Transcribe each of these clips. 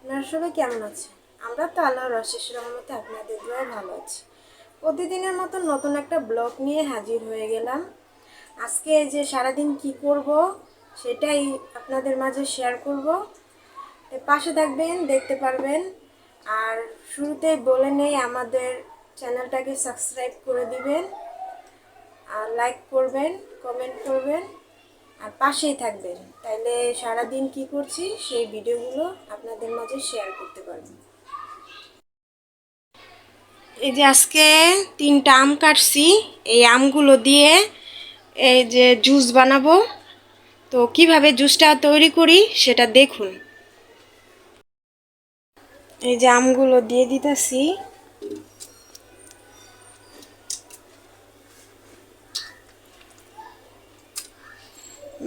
আপনারা সবাই কেমন আছেন? আমরা তো আল্লাহর অশেষ রহমতে আপনাদের দোয়ায় ভালো আছি। প্রতিদিনের মতো নতুন একটা ব্লগ নিয়ে হাজির হয়ে গেলাম। আজকে যে সারাদিন কি করব সেটাই আপনাদের মাঝে শেয়ার করব। পাশে থাকবেন, দেখতে পারবেন। আর শুরুতেই বলে নেই, আমাদের চ্যানেলটাকে সাবস্ক্রাইব করে দিবেন, আর লাইক করবেন, কমেন্ট করবেন, আর পাশেই থাকবেন। তাইলে সারাদিন কি করছি সেই ভিডিওগুলো আপনাদের মাঝে শেয়ার করতে পারবেন। এই যে আজকে 3টা আম কাটছি, এই আমগুলো দিয়ে এই যে জুস বানাবো। তো কিভাবে জুসটা তৈরি করি সেটা দেখুন। এই যে আমগুলো দিয়ে দিতেছি।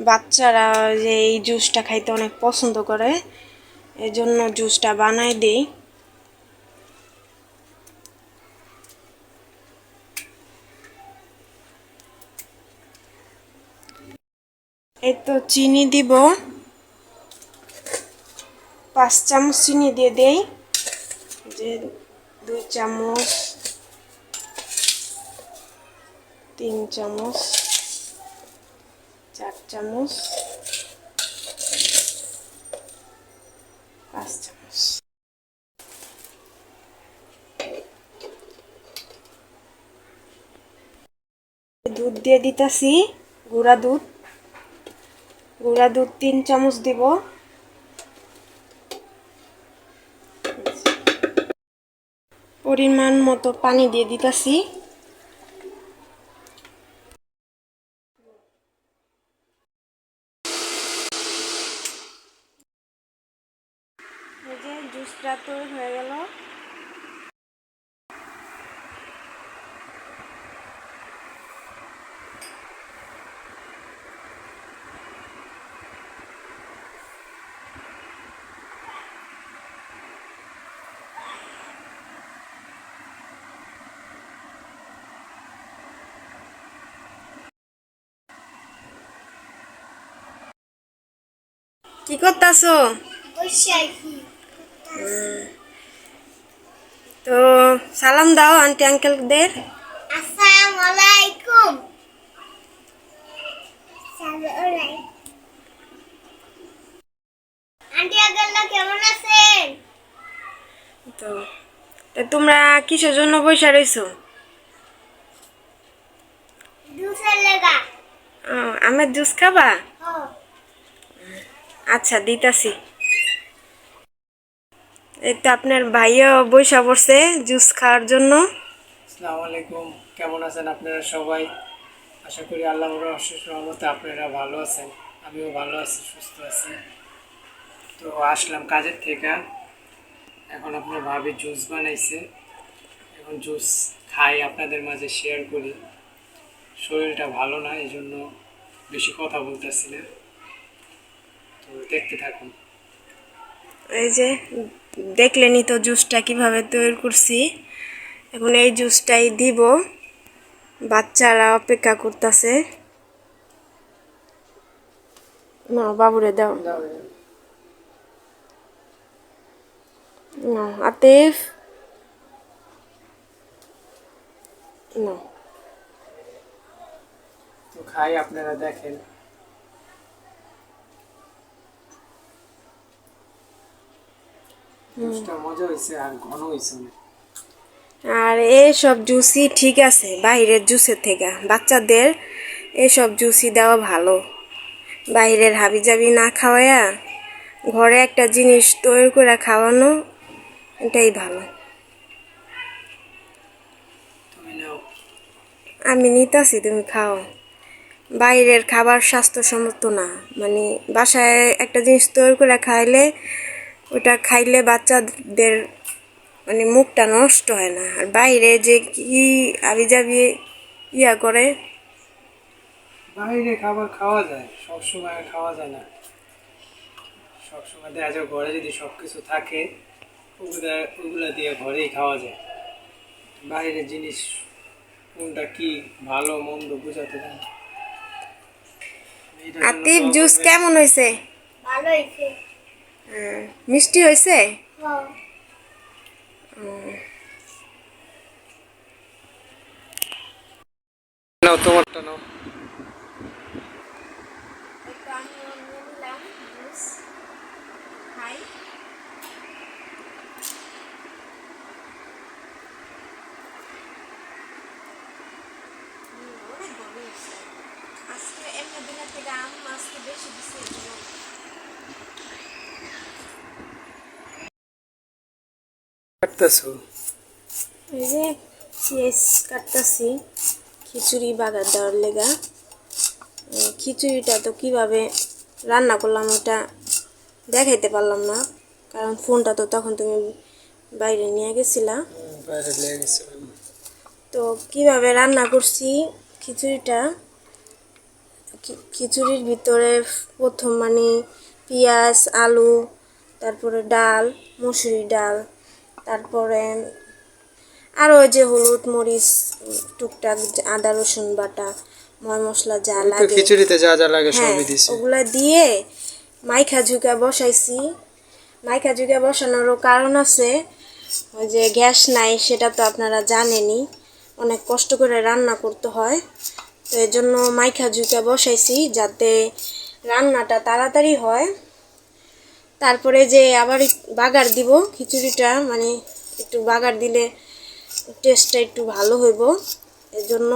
বাচ্চারা যে এই জুসটা খাইতে অনেক পছন্দ করে, এজন্য জুসটা বানাই দিই। এই তো চিনি দিব, 5 চামচ চিনি দিয়ে দেই। যে 2 চামচ, 3 চামচ, 4 চামচ, 5 চামচ। দুধ দিয়ে দিতেছি, গুঁড়া দুধ। গুঁড়া দুধ 3 চামচ দিব। পরিমাণ মতো পানি দিয়ে দিতেছি। এই যে জুসটা তৈরি হয়ে গেল। কি করতেছো? তো সালাম দাও আন্টি আঙ্কেলদের। আসসালামু আলাইকুম। আন্টি আঙ্কেলরা কেমন আছেন? তো তোমরা কিসের জন্য বসে রইছো? জুসের লেগা। আমের জুস খাবা? ও আচ্ছা, দিতাছি। এই তো আপনার ভাইও বইসা পড়ছে জুস খাওয়ার জন্য। আসসালামু আলাইকুম, কেমন আছেন আপনারা সবাই? আশা করি আল্লাহর অশেষ রহমতে আপনারা ভালো আছেন। আমিও ভালো আছি, সুস্থ আছি। তো আসলাম কাজের থেকে, এখন আপনার ভাবি জুস বানাইছে, এখন জুস খাই, আপনাদের মাঝে শেয়ার করি। শরীরটা ভালো না, এই জন্য বেশি কথা বলতেছি না, তো দেখতে থাকুন। এই যে দেখলেনই তো জুসটা কিভাবে তৈরি করছি। এখন এই জুসটাই দিব, বাচ্চারা অপেক্ষা করতেছে। না বাবুরে দাও। না আতিফ, না। তো খাই, আপনারা দেখেন। জুসটা মজা হয়েছে আর ঘন হয়েছে অনেক। আর এসব জুসই ঠিক আছে বাইরের জুসের থেকে, বাচ্চাদের এসব জুসই দেওয়া ভালো। বাইরের হাবিজাবি না খাওয়ায়া ঘরে একটা জিনিস তৈরি করে খাওয়ানো, এটাই ভালো। তুমি নাও। আমি নিতাছি, তুমি খাও। বাইরের খাবার স্বাস্থ্যসম্মত না, মানে বাসায় একটা জিনিস তৈরি করে খাইলে, ওটা খাইলে বাচ্চাদের মানে মুখটা নষ্ট হয় না। আর বাইরে যে কি আবিজাবি ইয়া করে। বাইরে খাবার খাওয়া যায়, সবসময় খাওয়া যায় না। সবসময় দেখা যায় ঘরে যদি সব কিছু থাকে, ওগুলা দিয়ে ঘরেই খাওয়া যায়। বাইরের জিনিস কোনটা কি ভালো মন্দ বোঝাতে যায় না। এটার জন্য আতিফ দোয়া জুস করবেন। কেমন হয়েছে? ভালো হয়েছে। মিষ্টি হয়েছে? নাও তোমারটা নাও। আজকে এমনি দিনের থেকে আম আজকে বেশি দিছে এজন্য। কাটতেছো? এই যে পেঁয়াজ কাটতেছি খিচুড়ি বাগার দেওয়ার লেগা। খিচুড়িটা তো কিভাবে রান্না করলাম ওটা দেখাইতে পারলাম না, কারণ ফোনটা তো তখন তুমি বাইরে নিয়ে গেছিলা। বাইরে লেগে গেছিলাম। তো কিভাবে রান্না করছি খিচুড়িটা, খিচুড়ির ভিতরে প্রথম মানে পেঁয়াজ, আলু, তারপরে ডাল, মসুরি ডাল, তারপরে আরও ওই যে হলুদ মরিচ টুকটাক আদা রসুন বাটা, ময় মশলা যা তো লাগে, খিচুড়িতে যা যা লাগে হ্যাঁ সবই দিছি। ওগুলা দিয়ে মাইখা ঝুঁকা বসাইছি। মাইখা ঝুঁকা বসানোরও কারণ আছে, ওই যে গ্যাস নাই সেটা তো আপনারা জানেনই, অনেক কষ্ট করে রান্না করতে হয়। তো এই জন্য মাইখা ঝুঁকা বসাইছি যাতে রান্নাটা তাড়াতাড়ি হয়। তারপরে যে আবার বাগার দিব খিচুড়িটা, মানে একটু বাগার দিলে টেস্টটা একটু ভালো হইব এজন্য।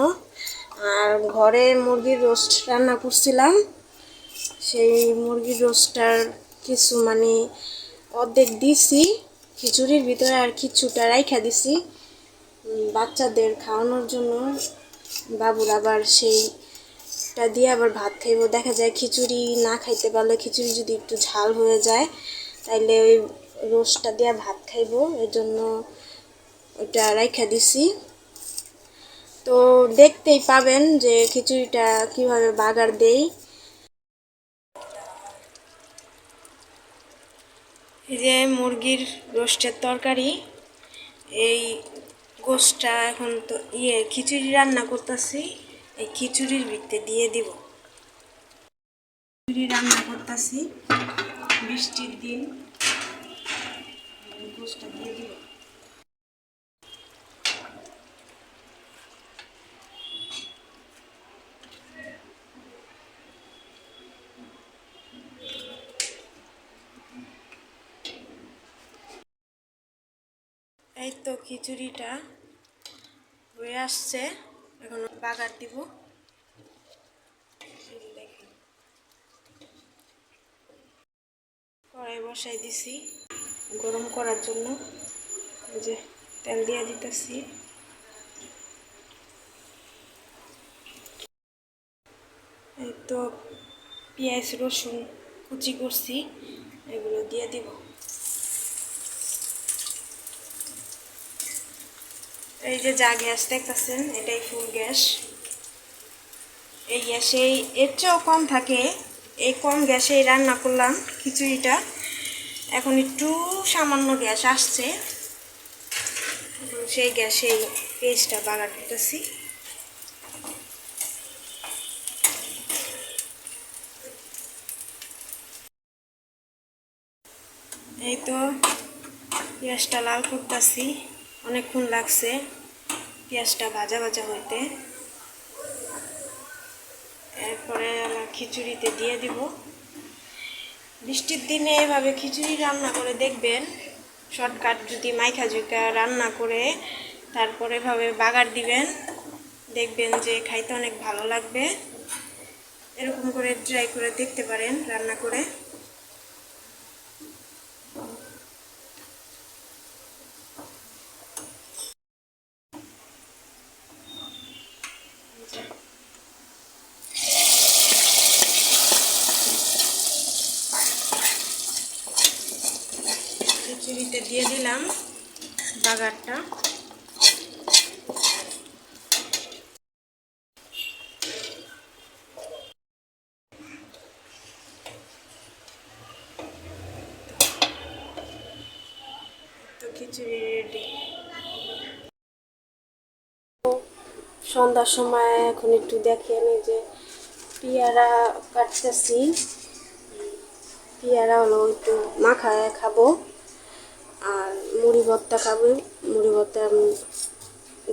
আর ঘরে মুরগির রোস্ট রান্না করছিলাম, সেই মুরগির রোস্টটার কিছু মানে অর্ধেক দিছি খিচুড়ির ভিতরে, আর কিছুটা রাইখা দিছি বাচ্চাদের খাওয়ানোর জন্য। বাবুর আবার সেইটা দিয়ে আবার ভাত খাইব। দেখা যায় খিচুড়ি না খাইতে পারলে, খিচুড়ি যদি একটু ঝাল হয়ে যায় তাইলে ওই রোস্টটা দিয়ে ভাত খাইব, এর জন্য ওইটা রাইখা দিছি। তো দেখতেই পাবেন যে খিচুড়িটা কিভাবে বাগার দেই। এই যে মুরগির রোস্টের তরকারি, এই গোশটা এখন তো খিচুড়ি রান্না করতেছি, এই খিচুড়ির ভিতরে দিয়ে দিব। খিচুড়ি রান্না করতেছি, বৃষ্টির দিন, গোশটা দিয়ে দিব। এই তো খিচুড়িটা হয়ে আসছে, এখন বাগার দিব। দেখেন কড়াই বসাই দিছি গরম করার জন্য, এই যে তেল দিয়ে দিতেছি। এই তো পেঁয়াজ রসুন কুচি করছি, এগুলো দিয়ে দিব। এই যে যা গ্যাস দেখতেছেন এটাই ফুল গ্যাস। এই গ্যাসে এর চেয়েও কম থাকে, এই কম গ্যাসেই রান্না করলাম খিচুড়িটা। এখন একটু সামান্য গ্যাস আসছে, সেই গ্যাসেই পেঁয়াজটা বাগার দিতেছি। এই তো পেঁয়াজটা লাল করতেছি, অনেকক্ষণ লাগছে পেঁয়াজটা ভাজা ভাজা হইতে। এরপরে আমার খিচুড়িতে দিয়ে দিব। বৃষ্টির দিনে এভাবে খিচুড়ি রান্না করে দেখবেন, শর্টকাট যদি মাইখা ঝুঁকা রান্না করে তারপরে এভাবে বাগার দিবেন, দেখবেন যে খাইতে অনেক ভালো লাগবে। এরকম করে ট্রাই করে দেখতে পারেন রান্না করে। খিচুড়িতে দিয়ে দিলাম বাগারটা। তো খিচুড়ি রেডি। সন্ধ্যার সময় এখন একটু দেখেন এই যে পেয়ারা কাটতেছি, পেয়ারা হলো একটু মাখায় খাবো, আর মুড়ি ভর্তা খাবো। মুড়ি ভর্তা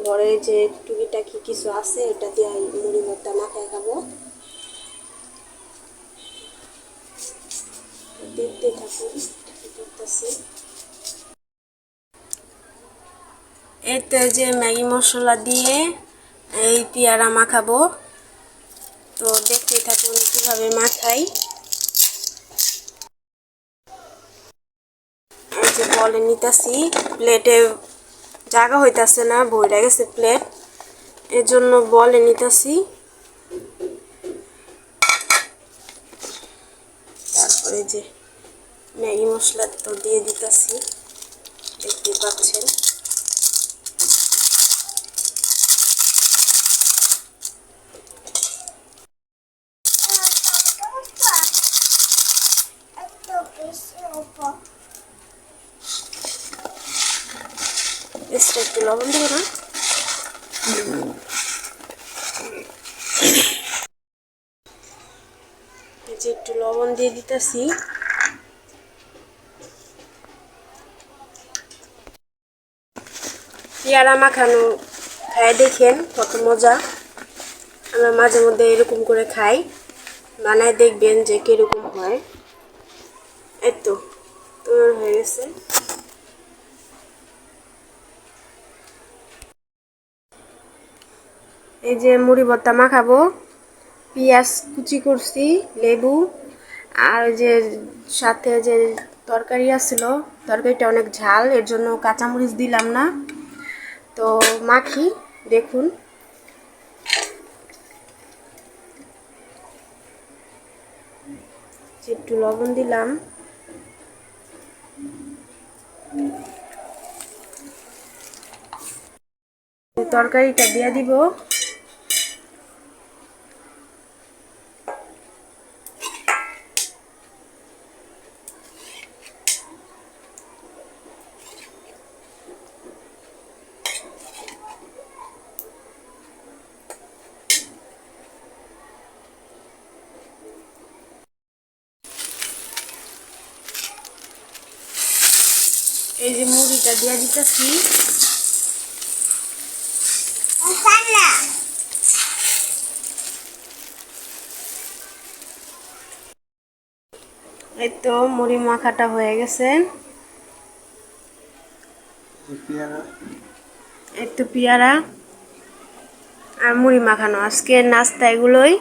ঘরে যে টুকিটাকি কিছু আছে এটা দিয়ে মুড়ি ভর্তা মাখায় খাবো। দেখতে থাকুন কি করতেছি। এই তো এই যে ম্যাগি মশলা দিয়ে এই পেয়ারা মাখাবো, তো দেখতে থাকুন কিভাবে মাখাই। এই যে বলে নিতেছি, প্লেটে জায়গা হইতাছে না, ভইরা গেছে প্লেট, এর জন্য বলে নিতেছি। তারপরে যে ম্যাগি মশলা তো দিয়ে দিতেছি, দেখতে পাচ্ছেন। এক্সট্রা একটু লবণ দেবো না? এই যে একটু লবণ দিয়ে দিতেছি। পেয়ারা মাখানো খাই দেখেন কত মজা। আমরা মাঝে মধ্যে এরকম করে খাই, বানায় দেখবেন যে কিরকম হয়। এই তো তৈরি হয়ে গেছে। এই যে মুড়ি ভর্তা মাখাবো, পেঁয়াজ কুচি করছি, লেবু, আর যে সাথে যে তরকারি আছিল, তরকারিটা অনেক ঝাল, এর জন্য কাঁচামরিচ দিলাম না। তো মাখি দেখুন। একটু লবণ দিলাম। তরকারিটা দিয়ে দিব। এই যে মুড়িটা দিয়ে দিতেছি। এই তো মুড়ি মাখাটা হয়ে গেছে। এই তো পেয়ারা আর মুড়ি মাখানো আজকে নাস্তা এগুলোই।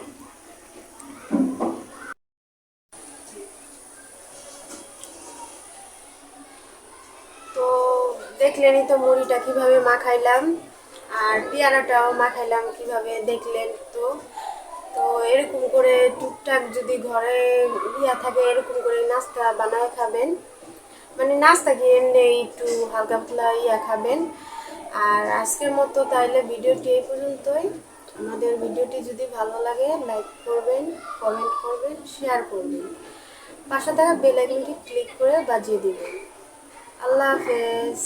তো দেখলেনই তো মুড়িটা কিভাবে মাখাইলাম, আর পেয়ারাটাও মাখাইলাম কিভাবে দেখলেন। তো তো এরকম করে টুকটাক যদি ঘরে থাকে এরকম করে নাস্তা বানায় খাবেন, মানে নাস্তা কি এমনি একটু হালকা পাতলা খাবেন। আর আজকের মতো তাইলে ভিডিওটি এই পর্যন্তই। আমাদের ভিডিওটি যদি ভালো লাগে লাইক করবেন, কমেন্ট করবেন, শেয়ার করবেন, পাশে থাকা বেল আইকনটি ক্লিক করে বাজিয়ে দিবেন। আল্লাহ হাফেজ।